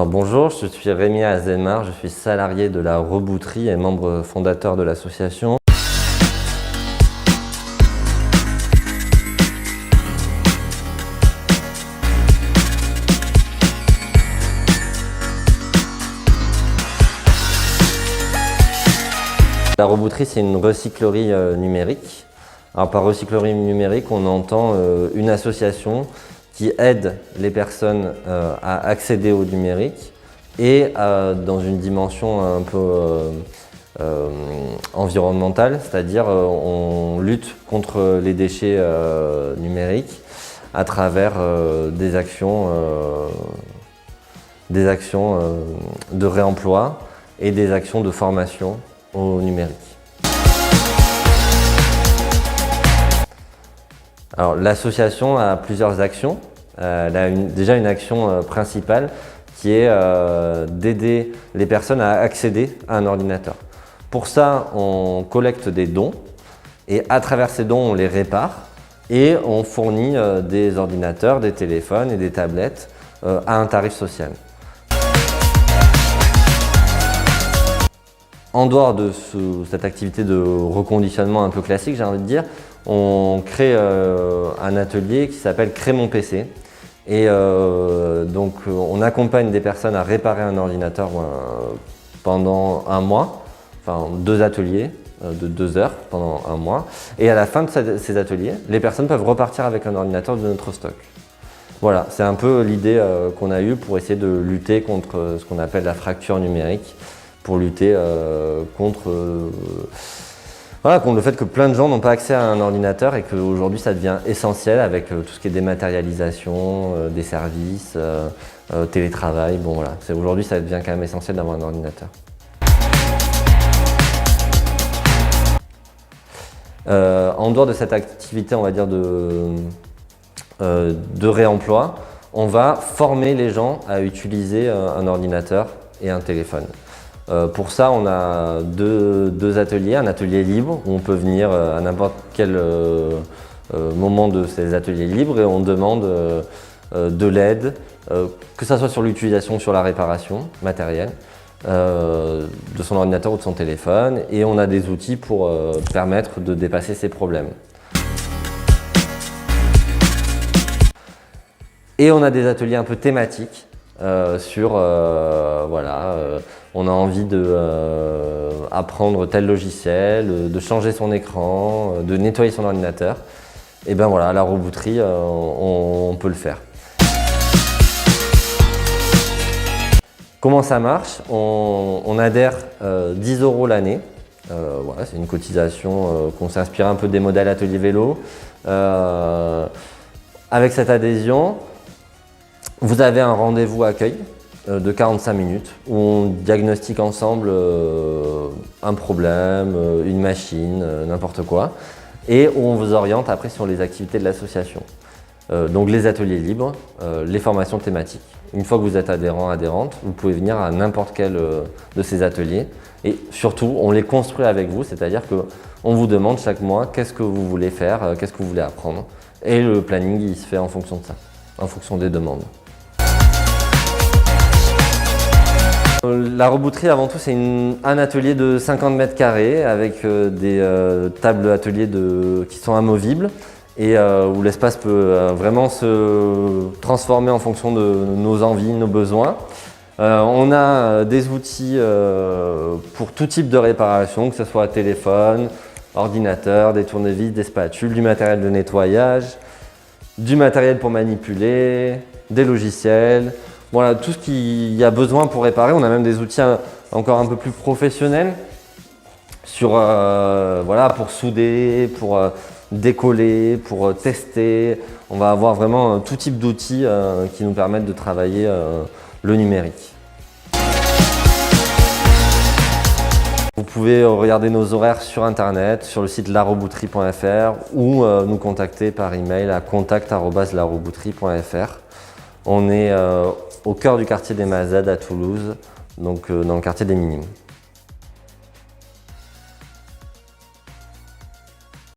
Alors bonjour, je suis Rémi Azemar, je suis salarié de la Rebouterie et membre fondateur de l'association. La Rebouterie, c'est une recyclerie numérique. Alors par recyclerie numérique, on entend une association qui aide les personnes à accéder au numérique et dans une dimension un peu environnementale, c'est-à-dire on lutte contre les déchets numériques à travers des actions de réemploi et des actions de formation au numérique. Alors l'association a plusieurs actions. Elle a déjà une action principale qui est d'aider les personnes à accéder à un ordinateur. Pour ça, on collecte des dons et à travers ces dons, on les répare et on fournit des ordinateurs, des téléphones et des tablettes à un tarif social. En dehors de cette activité de reconditionnement un peu classique, j'ai envie de dire, on crée un atelier qui s'appelle Crée mon PC. Et donc on accompagne des personnes à réparer un ordinateur pendant un mois, enfin 2 ateliers de 2 heures pendant un mois. Et à la fin de ces ateliers, les personnes peuvent repartir avec un ordinateur de notre stock. Voilà, c'est un peu l'idée qu'on a eue pour essayer de lutter contre ce qu'on appelle la fracture numérique, pour lutter contre le fait que plein de gens n'ont pas accès à un ordinateur et qu'aujourd'hui ça devient essentiel avec tout ce qui est dématérialisation, des services, télétravail. Bon voilà, aujourd'hui ça devient quand même essentiel d'avoir un ordinateur. En dehors de cette activité, on va dire de réemploi, on va former les gens à utiliser un ordinateur et un téléphone. Pour ça, on a deux ateliers, un atelier libre où on peut venir à n'importe quel moment de ces ateliers libres et on demande de l'aide, que ce soit sur l'utilisation ou sur la réparation matérielle de son ordinateur ou de son téléphone, et on a des outils pour permettre de dépasser ces problèmes. Et on a des ateliers un peu thématiques on a envie d'apprendre tel logiciel, de changer son écran, de nettoyer son ordinateur. Et bien voilà, à la Rebouterie, on peut le faire. Comment ça marche? On adhère 10 € l'année. Voilà, c'est une cotisation qu'on s'inspire un peu des modèles atelier vélo. Avec cette adhésion, vous avez un rendez-vous accueil de 45 minutes où on diagnostique ensemble un problème, une machine, n'importe quoi, et où on vous oriente après sur les activités de l'association. Donc les ateliers libres, les formations thématiques. Une fois que vous êtes adhérent, adhérente, vous pouvez venir à n'importe quel de ces ateliers et surtout on les construit avec vous, c'est-à-dire qu'on vous demande chaque mois qu'est-ce que vous voulez faire, qu'est-ce que vous voulez apprendre, et le planning il se fait en fonction de ça, en fonction des demandes. La Rebouterie, avant tout, c'est un atelier de 50 mètres carrés avec des tables ateliers qui sont amovibles et où l'espace peut vraiment se transformer en fonction de nos envies, nos besoins. On a des outils pour tout type de réparation, que ce soit téléphone, ordinateur, des tournevis, des spatules, du matériel de nettoyage, du matériel pour manipuler, des logiciels. Voilà, tout ce qu'il y a besoin pour réparer. On a même des outils encore un peu plus professionnels pour souder, pour décoller, pour tester. On va avoir vraiment tout type d'outils qui nous permettent de travailler le numérique. Vous pouvez regarder nos horaires sur internet, sur le site larebouterie.fr ou nous contacter par email à contact@larebouterie.fr. On est au cœur du quartier des Mazades à Toulouse, donc dans le quartier des Minimes.